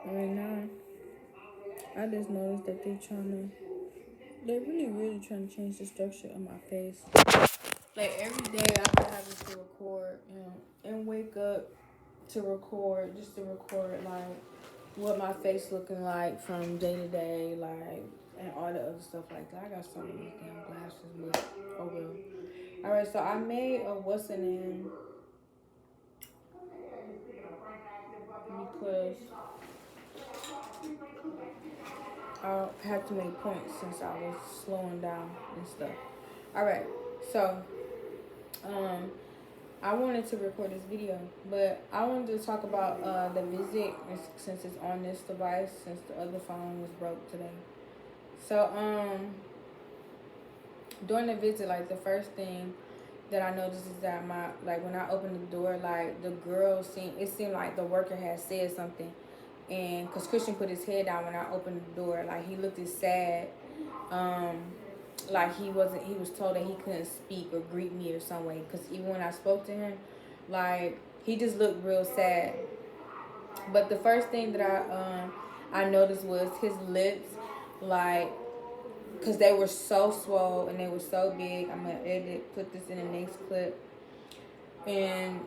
Right now, I just noticed that they're really trying to change the structure of my face. Like every day, I be having to record, and wake up to record, just to record like what my face looking like from day to day, like and all the other stuff like that. I got so many damn glasses, but oh well. All right, so I made a what's the name because I had to make points since I was slowing down and stuff. All right, so um, I wanted to record this video, but I wanted to talk about the visit since it's on this device since the other phone was broke today. So during the visit, like the first thing that I noticed is that my like when I opened the door, like the girl seemed like the worker had said something, and because Christian put his head down when I opened the door, like he looked as sad, um, like he was told that he couldn't speak or greet me or some way. Because even when I spoke to him, like he just looked real sad. But the first thing that I noticed was his lips, like because they were so swole and they were so big. I'm gonna put this in the next clip, and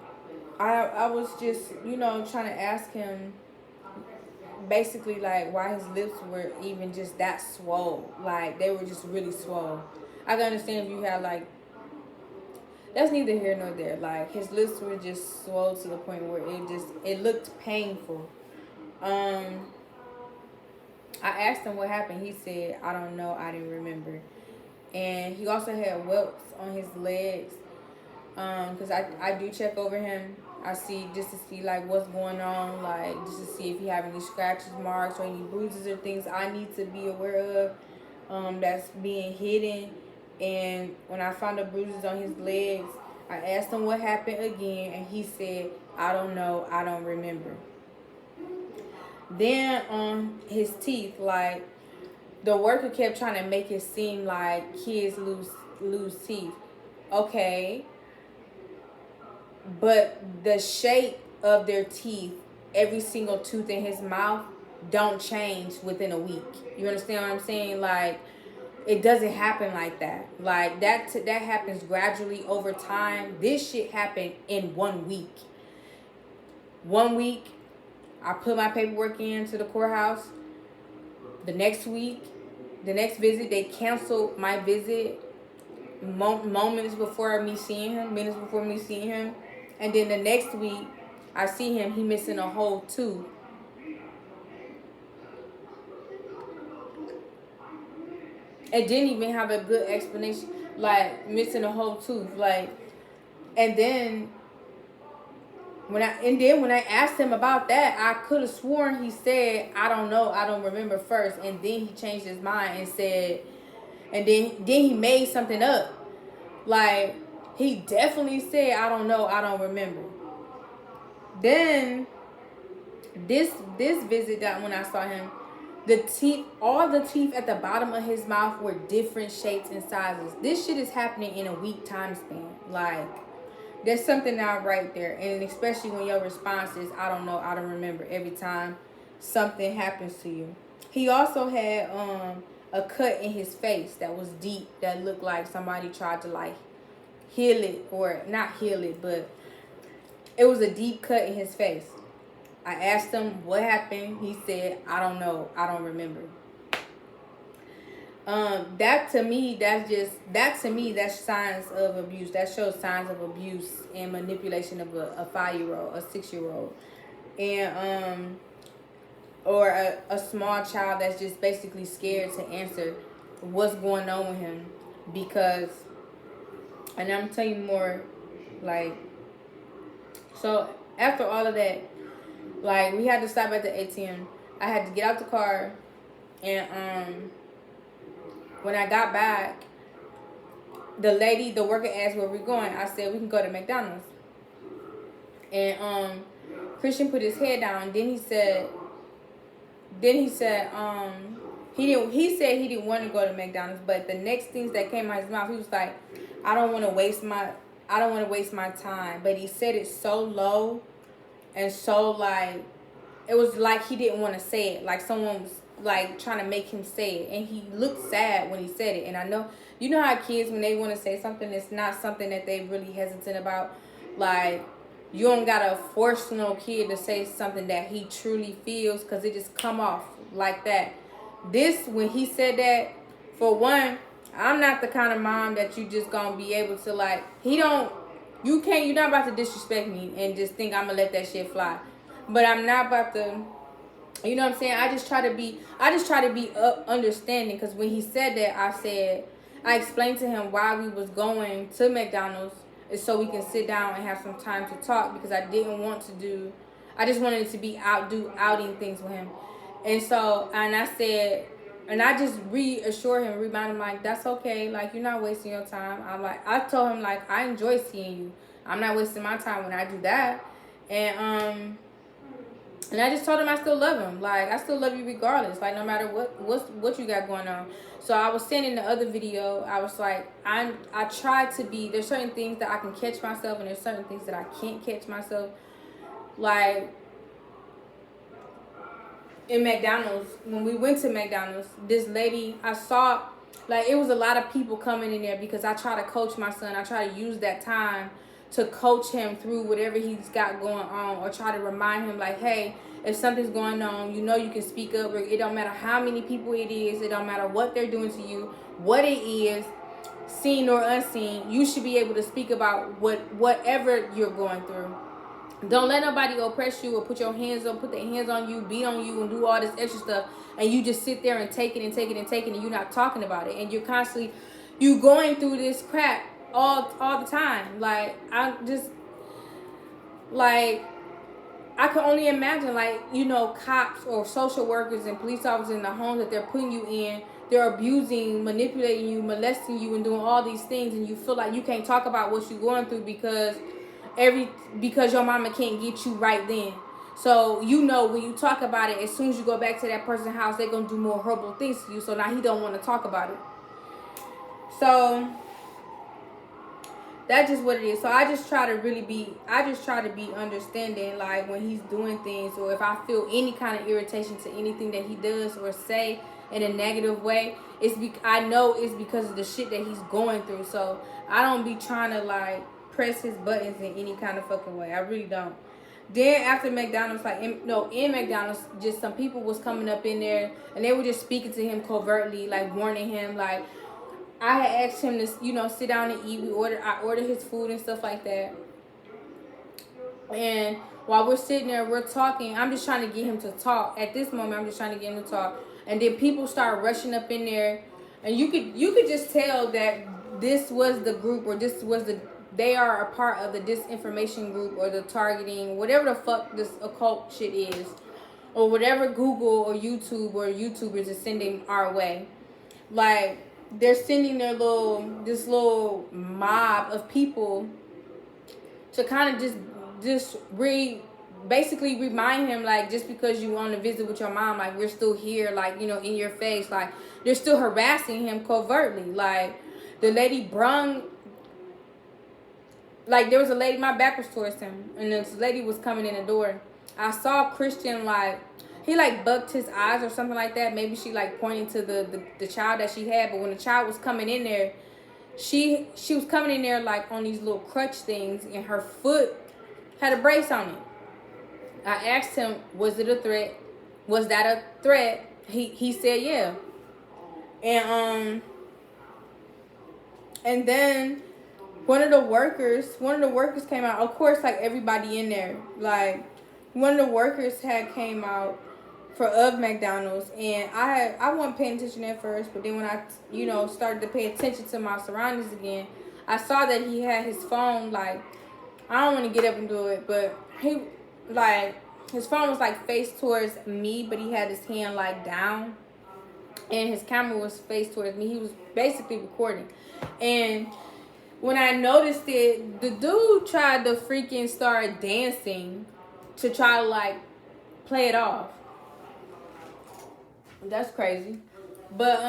I was just trying to ask him basically like why his lips were even just that swole, like they were just really swole. I can understand if you had like that's neither here nor there. Like his lips were just swole to the point where it looked painful. Um, I asked him what happened. He said, "I don't know. I didn't remember." And he also had whelps on his legs. Cause I do check over him. I see just to see like what's going on, like just to see if he have any scratches, marks, or any bruises or things I need to be aware of. That's being hidden. And when I found the bruises on his legs, I asked him what happened again, and he said, "I don't know. I don't remember." Then on his teeth, like the worker kept trying to make it seem like kids lose teeth. Okay, but the shape of their teeth, every single tooth in his mouth, don't change within a week. You understand what I'm saying? Like it doesn't happen like that. Like that happens gradually over time. This shit happened in 1 week. 1 week, I put my paperwork in to the courthouse. The next week, the next visit, they canceled my visit moments before me seeing him, minutes before me seeing him. And then the next week, I see him, he missing a whole tooth. It didn't even have a good explanation, like missing a whole tooth. Like, and then when I asked him about that, I could have sworn he said, "I don't know, I don't remember" first, and then he changed his mind and said, and then he made something up. Like he definitely said, "I don't know, I don't remember." Then this visit that when I saw him, all the teeth at the bottom of his mouth were different shapes and sizes. This shit is happening in a week time span. Like there's something out right there, and especially when your response is, "I don't know, I don't remember" every time something happens to you. He also had a cut in his face that was deep, that looked like somebody tried to like heal it, or not heal it, but it was a deep cut in his face. I asked him what happened. He said, "I don't know, I don't remember." That to me, that's signs of abuse. That shows signs of abuse and manipulation of a 5-year-old, a 6-year-old, and or a small child that's just basically scared to answer what's going on with him, because, and I'm telling you more, like, so after all of that, like we had to stop at the ATM. I had to get out the car, and when I got back, the worker asked where we're going. I said we can go to McDonald's. And Christian put his head down. Then he said he said he didn't want to go to McDonald's, but the next things that came out of his mouth, he was like, I don't want to waste my time. But he said it so low and so like it was like he didn't want to say it. Like someone was like trying to make him say it, and he looked sad when he said it. And I know, you know how kids, when they want to say something, it's not something that they really hesitant about. Like, you don't gotta force no kid to say something that he truly feels, because it just come off like that. This, when he said that, for one, I'm not the kind of mom that you just gonna be able to, like, you're not about to disrespect me and just think I'm gonna let that shit fly. But I'm not about to, you know what I'm saying? I just try to be understanding, because when he said that, I explained to him why we was going to McDonald's, is so we can sit down and have some time to talk, because I just wanted to be outing things with him. And so, and I said, and I just reassure him, remind him, like, that's okay. Like, you're not wasting your time. I told him, like, I enjoy seeing you. I'm not wasting my time when I do that. And I just told him I still love him. Like, I still love you regardless. Like, no matter what you got going on. So I was saying in the other video, I was like, I try to be, there's certain things that I can catch myself, and there's certain things that I can't catch myself. Like, in McDonald's, when we went to McDonald's, this lady, I saw, like, it was a lot of people coming in there, because I try to coach my son. I try to use that time to coach him through whatever he's got going on, or try to remind him, like, hey, if something's going on, you know you can speak up. It don't matter how many people it is. It don't matter what they're doing to you, what it is, seen or unseen. You should be able to speak about whatever you're going through. Don't let nobody oppress you or put their hands on you, beat on you, and do all this extra stuff, and you just sit there and take it and take it and take it, and you're not talking about it, and you're constantly, you going through this crap all the time. Like, I just, like, I can only imagine, like, you know, cops or social workers and police officers in the homes that they're putting you in, they're abusing, manipulating you, molesting you, and doing all these things, and you feel like you can't talk about what you're going through because your mama can't get you right then. So, you know, when you talk about it, as soon as you go back to that person's house, they're going to do more horrible things to you. So now he don't want to talk about it. So that's just what it is. So I just try to be understanding, like, when he's doing things, or if I feel any kind of irritation to anything that he does or say in a negative way, I know it's because of the shit that he's going through. So I don't be trying to, like, press his buttons in any kind of fucking way. I really don't. Then after McDonald's, like, in McDonald's, just some people was coming up in there, and they were just speaking to him covertly, like, warning him. Like, I had asked him to, you know, sit down and eat. I ordered his food and stuff like that. And while we're sitting there, we're talking. I'm just trying to get him to talk. At this moment, I'm just trying to get him to talk. And then people start rushing up in there, and you could just tell that this was the group, or they are a part of the disinformation group, or the targeting, whatever the fuck this occult shit is, or whatever Google or YouTube or YouTubers is sending our way. Like, they're sending this little mob of people to kind of basically remind him, like, just because you want to visit with your mom, like, we're still here, like, you know, in your face. Like, they're still harassing him covertly. Like, the lady brung, like, there was a lady, my back was towards him, and this lady was coming in the door. I saw Christian, like, he, like, bucked his eyes or something like that. Maybe she, like, pointing to the child that she had. But when the child was coming in there, she was coming in there, like, on these little crutch things, and her foot had a brace on it. I asked him, was it a threat? Was that a threat? He said, yeah. And then one of the workers came out. Of course, like, everybody in there, like, one of the workers had came out of McDonald's, and I wasn't paying attention at first, but then when I, you know, started to pay attention to my surroundings again, I saw that he had his phone, like, I don't want to get up and do it, but he, like, his phone was, like, faced towards me, but he had his hand, like, down, and his camera was faced towards me. He was basically recording. And when I noticed it, the dude tried to freaking start dancing to try to, like, play it off. That's crazy. But,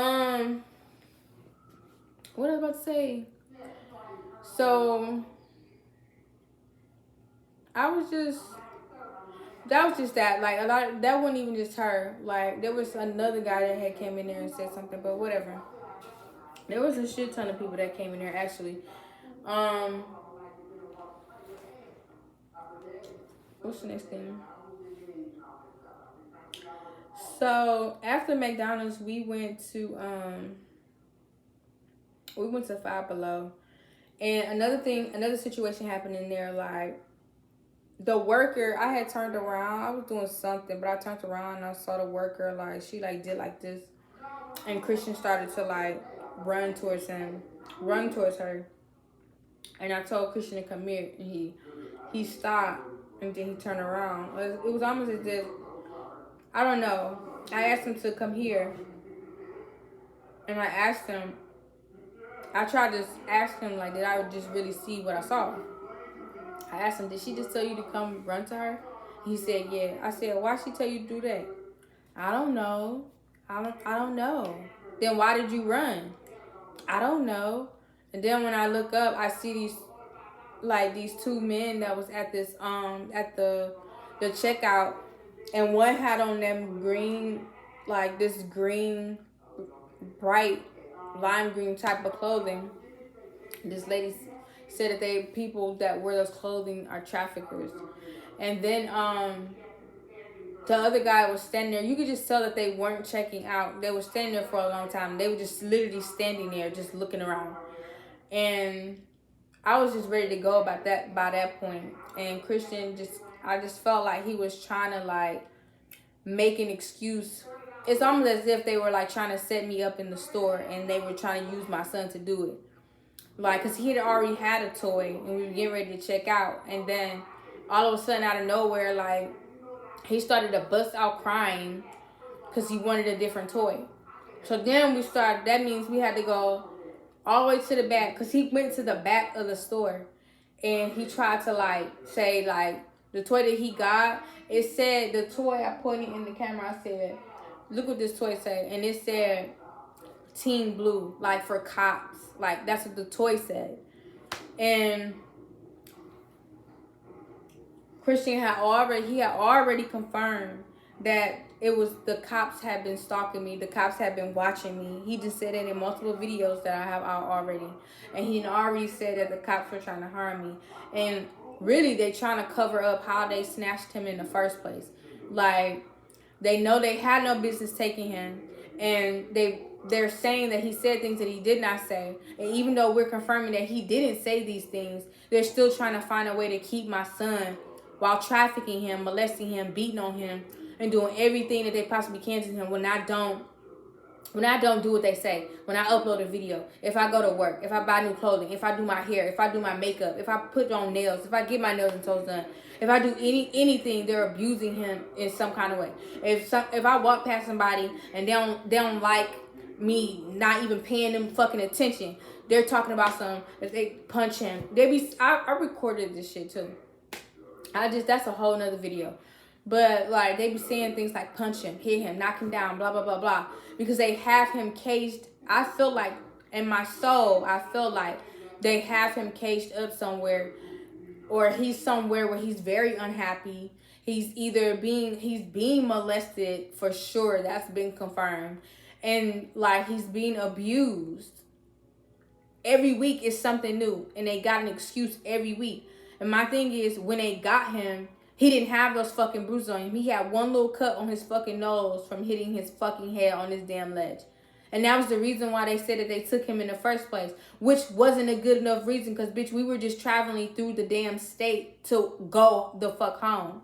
what was I about to say? So, I was just, that was just that. Like, a lot, that wasn't even just her. Like, there was another guy that had came in there and said something, but whatever. There was a shit ton of people that came in there, actually. What's the next thing? So after McDonald's, we went to Five Below, and another situation happened in there. Like, the worker, I had turned around. I was doing something, but I turned around and I saw the worker, like, she like did like this, and Christian started to like run towards her, and I told Christian to come here, and he stopped, and then he turned around. It was almost as if, I don't know. I asked him to come here, and I tried to ask him, like, did I just really see what I saw? I asked him, did she just tell you to come run to her? He said, yeah. I said, why she tell you to do that? I don't know. I don't know. Then why did you run? I don't know. And then when I look up, I see these two men that was at this at the checkout, and one had on them green, like this green, bright lime green type of clothing. This lady said that people that wear those clothing are traffickers. And then the other guy was standing there. You could just tell that they weren't checking out. They were standing there for a long time. They were just literally standing there, just looking around. And I was just ready to go by that point. And Christian I just felt like he was trying to like make an excuse. It's almost as if they were like trying to set me up in the store, and they were trying to use my son to do it. Like, cause he had already had a toy, and we were getting ready to check out, and then all of a sudden, out of nowhere, like, he started to bust out crying because he wanted a different toy. So then that means we had to go all the way to the back, because he went to the back of the store, and he tried to like say like the toy that he got, it said, the toy, I pointed in the camera, I said, look what this toy said, and it said Team Blue, like for cops, like that's what the toy said. And Christian had already confirmed that it was the cops had been stalking me. The cops had been watching me. He just said it in multiple videos that I have out already. And he already said that the cops were trying to harm me. And really, they trying to cover up how they snatched him in the first place. Like, they know they had no business taking him. And they're saying that he said things that he did not say. And even though we're confirming that he didn't say these things, they're still trying to find a way to keep my son while trafficking him, molesting him, beating on him, and doing everything that they possibly can to him when I don't do what they say, when I upload a video, if I go to work, if I buy new clothing, if I do my hair, if I do my makeup, if I put on nails, if I get my nails and toes done, if I do anything, they're abusing him in some kind of way. If I walk past somebody and they don't like me not even paying them fucking attention, they're talking about if they punch him. I recorded this shit too. That's a whole nother video. But, like, they be saying things like punch him, hit him, knock him down, blah, blah, blah, blah. Because they have him caged. I feel like, in my soul, I feel like they have him caged up somewhere. Or he's somewhere where he's very unhappy. He's being molested for sure. That's been confirmed. And, like, he's being abused. Every week is something new. And they got an excuse every week. And my thing is, when they got him, he didn't have those fucking bruises on him. He had one little cut on his fucking nose from hitting his fucking head on this damn ledge. And that was the reason why they said that they took him in the first place. Which wasn't a good enough reason, because, bitch, we were just traveling through the damn state to go the fuck home.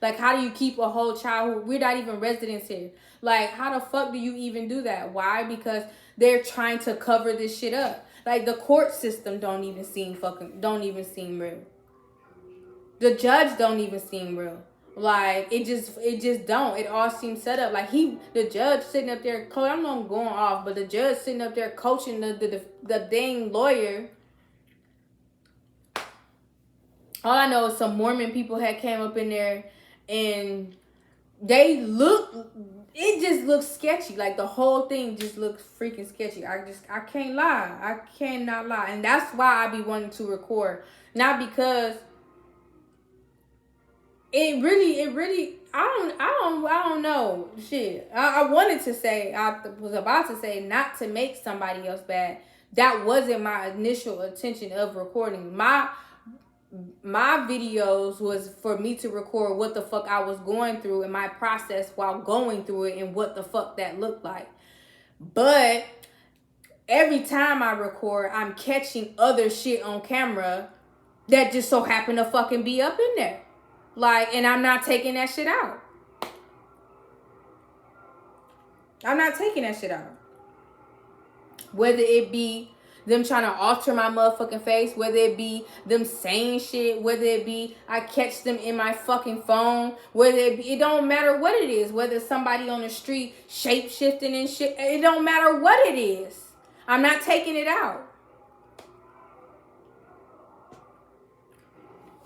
Like, how do you keep a whole child we're not even residents here? Like, how the fuck do you even do that? Why? Because they're trying to cover this shit up. Like, the court system don't even seem real. The judge don't even seem real. Like, it just don't. It all seems set up. Like, the judge sitting up there, I know I'm going off, but the judge sitting up there coaching the dang lawyer. All I know is some Mormon people had came up in there, and it just looks sketchy. Like, the whole thing just looks freaking sketchy. I can't lie. I cannot lie. And that's why I be wanting to record. Not because I don't know. Shit. I wanted to say, I was about to say not to make somebody else bad. That wasn't my initial intention of recording. My videos was for me to record what the fuck I was going through and my process while going through it and what the fuck that looked like. But every time I record, I'm catching other shit on camera that just so happen to fucking be up in there. Like, and I'm not taking that shit out. I'm not taking that shit out. Whether it be them trying to alter my motherfucking face, whether it be them saying shit, whether it be I catch them in my fucking phone, whether it be, it don't matter what it is, whether somebody on the street shape shifting and shit, it don't matter what it is. I'm not taking it out.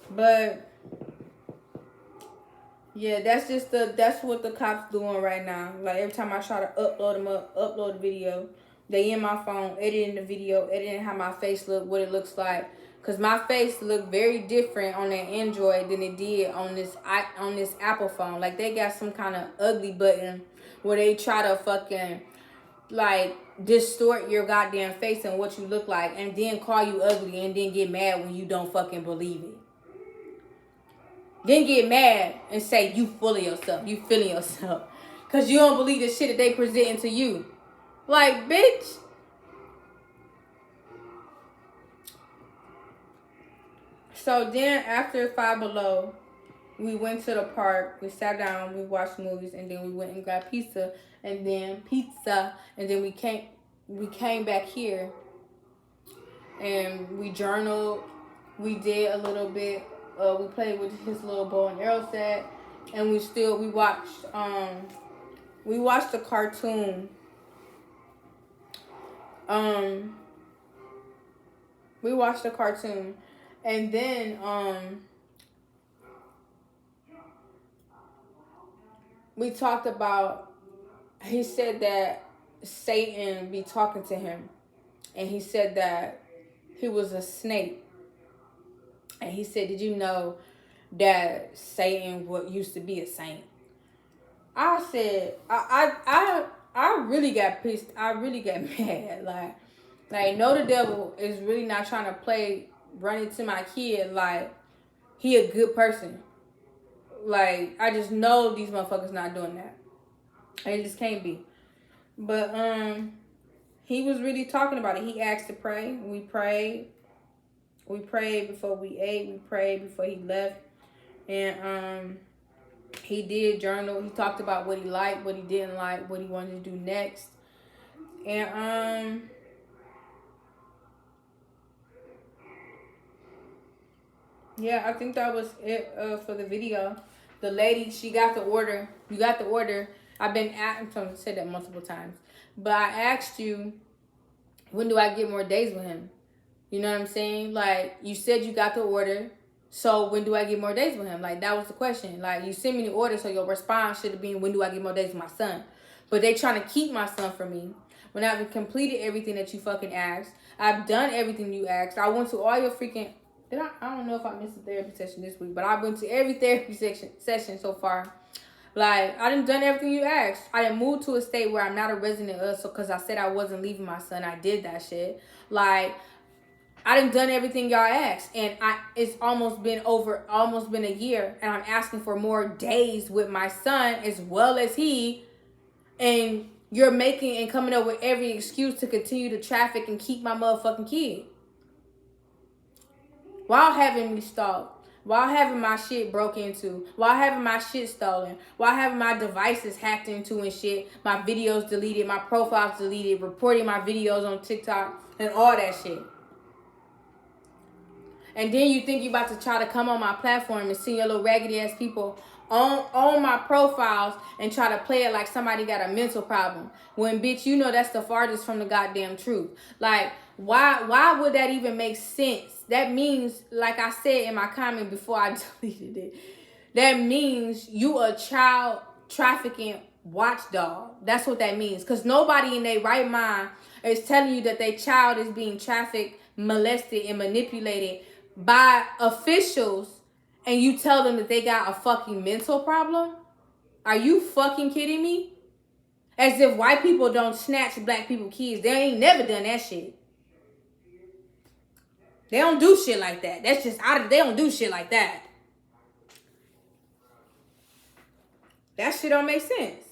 But yeah, that's what the cops doing right now. Like every time I try to upload a video, they in my phone, editing the video, editing how my face look, what it looks like. Cause my face looked very different on that Android than it did on this Apple phone. Like they got some kind of ugly button where they try to fucking like distort your goddamn face and what you look like, and then call you ugly, and then get mad when you don't fucking believe it. Then get mad and say you full of yourself, you feeling yourself, cause you don't believe the shit that they presenting to you. Like, bitch. So then after Five Below, we went to the park, we sat down, we watched movies, and then we went and got pizza, and then we came back here, and we journaled, we did a little bit, we played with his little bow and arrow set, and we watched the cartoon. We watched the cartoon, and then we talked about, he said that Satan be talking to him, and he said that he was a snake, and he said, did you know that Satan used to be a saint? I said, I really got pissed. I really got mad. Like, no, the devil is really not trying to run into my kid like he a good person. Like, I just know these motherfuckers not doing that. It just can't be. But, he was really talking about it. He asked to pray. We prayed. We prayed before we ate. We prayed before he left. And, he did journal. He talked about what he liked, what he didn't like, what he wanted to do next. And, yeah, I think that was it for the video. The lady, she got the order. You got the order. I'm trying to say that multiple times. But I asked you, when do I get more days with him? You know what I'm saying? Like, you said you got the order. So when do I get more days with him? Like, that was the question. Like, you sent me the order, so your response should have been, when do I get more days with my son? But they trying to keep my son from me. When I've completed everything that you fucking asked. I've done everything you asked. I went to all your freaking... I don't know if I missed a therapy session this week, but I went to every therapy session so far. Like, I done everything you asked. I done moved to a state where I'm not a resident of, so because I said I wasn't leaving my son, I did that shit. Like, I done everything y'all asked, and it's almost been a year, and I'm asking for more days with my son as well as he, and you're making and coming up with every excuse to continue to traffic and keep my motherfucking kid. While having me stalked, while having my shit broke into, while having my shit stolen, while having my devices hacked into and shit, my videos deleted, my profiles deleted, reporting my videos on TikTok, and all that shit. And then you think you about to try to come on my platform and see your little raggedy ass people on my profiles and try to play it like somebody got a mental problem. When, bitch, you know that's the farthest from the goddamn truth. Like, why would that even make sense? That means, like I said in my comment before I deleted it, that means you a child trafficking watchdog. That's what that means. Because nobody in their right mind is telling you that their child is being trafficked, molested, and manipulated by officials and you tell them that they got a fucking mental problem? Are you fucking kidding me? As if white people don't snatch black people kids. They ain't never done that shit. They don't do shit like that. That's just they don't do shit like that. That shit don't make sense.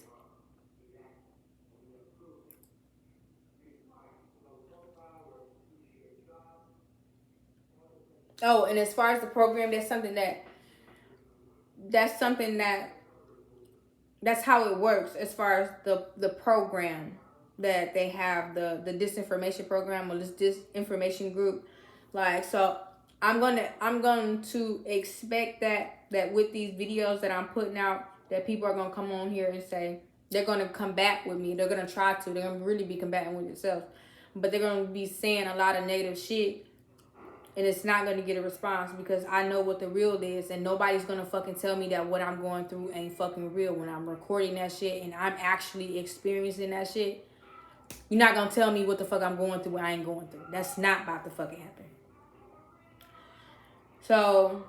Oh, and as far as the program, that's how it works as far as the program that they have, the disinformation program or this disinformation group. Like, so I'm going to expect that with these videos that I'm putting out, that people are going to come on here and say, they're going to combat with me. They're going to try to. They're going to really be combating with themselves. But they're going to be saying a lot of negative shit. And it's not going to get a response because I know what the real is. And nobody's going to fucking tell me that what I'm going through ain't fucking real when I'm recording that shit and I'm actually experiencing that shit. You're not going to tell me what the fuck I'm going through when I ain't going through. That's not about to fucking happen. So,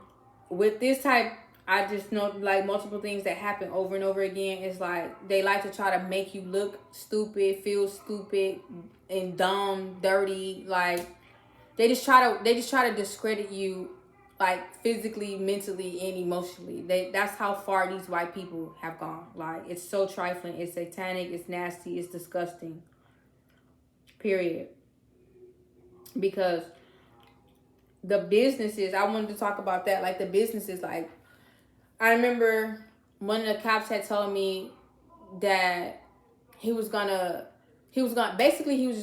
with this type, I just know, like, multiple things that happen over and over again. It's like, they like to try to make you look stupid, feel stupid, and dumb, dirty. Like, they just try to discredit you, like, physically, mentally, and emotionally. That's how far these white people have gone. Like, it's so trifling. It's satanic. It's nasty. It's disgusting. Period. Because the businesses, I wanted to talk about that. Like, the businesses, like, I remember one of the cops had told me that he was just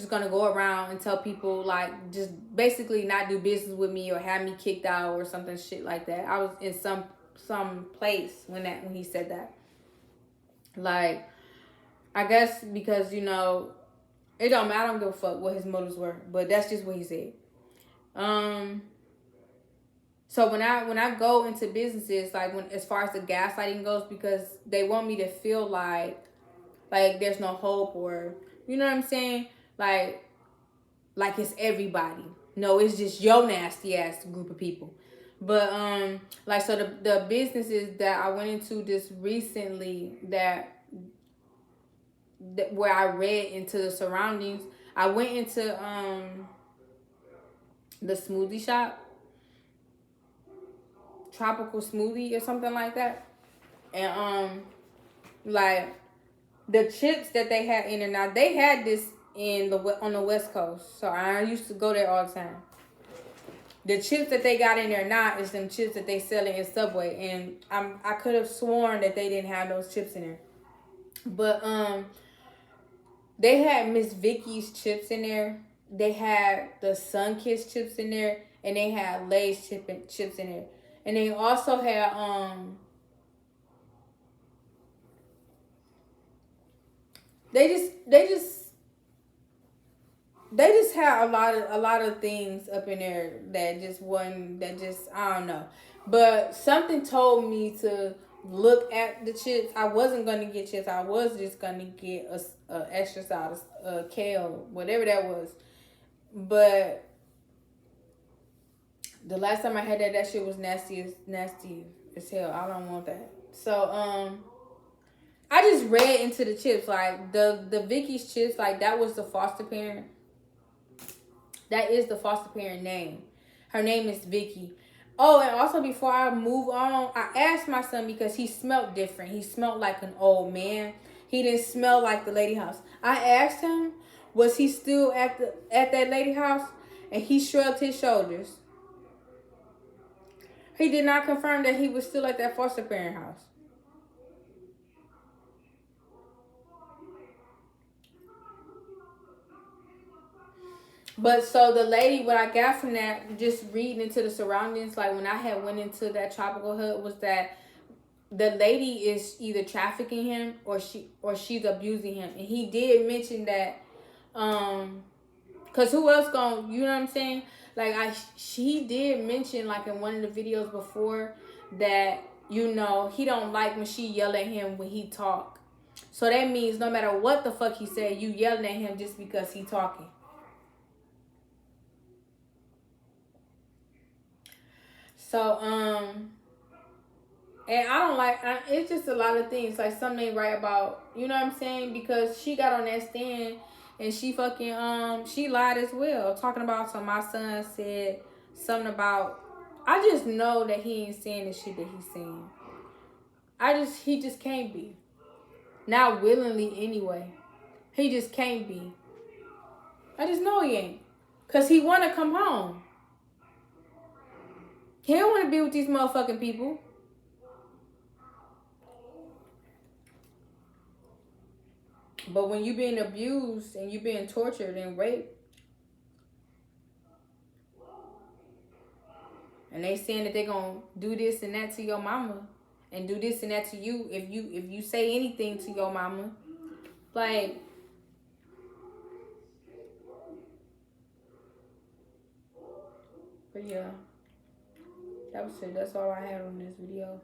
gonna go around and tell people, like, just basically not do business with me or have me kicked out or something shit like that. I was in some place when he said that. Like, I guess because, you know, it don't matter. I don't give a fuck what his motives were, but that's just what he said. So when I go into businesses, like, as far as the gaslighting goes, because they want me to feel like there's no hope, or, you know what I'm saying? Like it's everybody. No, it's just your nasty ass group of people. But like, so the businesses that I went into just recently that where I read into the surroundings, I went into the smoothie shop, tropical smoothie or something like that, and like, the chips that they had in there. Now, they had this on the West Coast, so I used to go there all the time. The chips that they got in there now is them chips that they sell in Subway, and I could have sworn that they didn't have those chips in there. But they had Miss Vicky's chips in there. They had the Sunkist chips in there, and they had Lay's chips in there, and they also had They just had a lot of things up in there that just I don't know. But something told me to look at the chips. I wasn't gonna get chips. I was just gonna get a extra size, kale, whatever that was. But the last time I had that shit was nasty as hell. I don't want that. So I just read into the chips, like the Vicky's chips, like that was the foster parent. That is the foster parent name. Her name is Vicky. Oh, and also before I move on, I asked my son because he smelled different. He smelled like an old man. He didn't smell like the lady house. I asked him, was he still at that lady house? And he shrugged his shoulders. He did not confirm that he was still at that foster parent house. But so the lady, what I got from that, just reading into the surroundings, like when I had went into that tropical hut, was that the lady is either trafficking him or she's abusing him. And he did mention that, cause who else gonna, you know what I'm saying? Like she did mention, like in one of the videos before, that, you know, he don't like when she yell at him when he talk. So that means no matter what the fuck he said, you yelling at him just because he talking. So, And I don't like, it's just a lot of things. Like, something ain't right about, you know what I'm saying? Because she got on that stand and she fucking, she lied as well. Talking about, so my son said something about, I just know that he ain't saying the shit that he's saying. He just can't be. Not willingly anyway. He just can't be. I just know he ain't. Because he want to come home. He don't want to be with these motherfucking people. But when you being abused and you being tortured and raped, and they saying that they gonna do this and that to your mama, and do this and that to you if you say anything to your mama, like, but yeah, that was it. That's all I had on this video.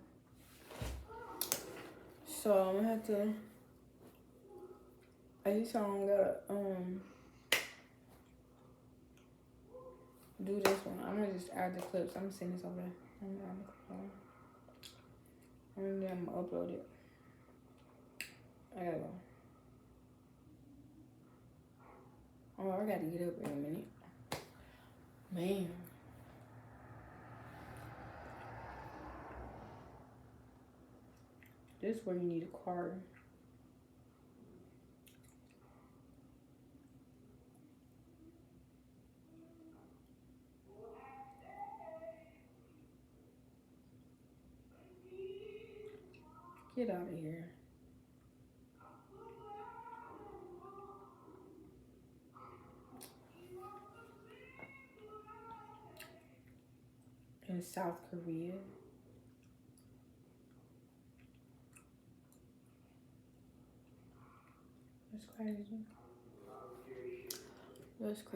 So I'm gonna have to. I just don't gotta do this one. I'm gonna just add the clips. I'm gonna send this over there. I'm gonna add the clip. And then I'm gonna upload it. I gotta go. Oh, I gotta get up in a minute. Man. This is where you need a card. Get out of here. In South Korea. That's crazy. That's crazy.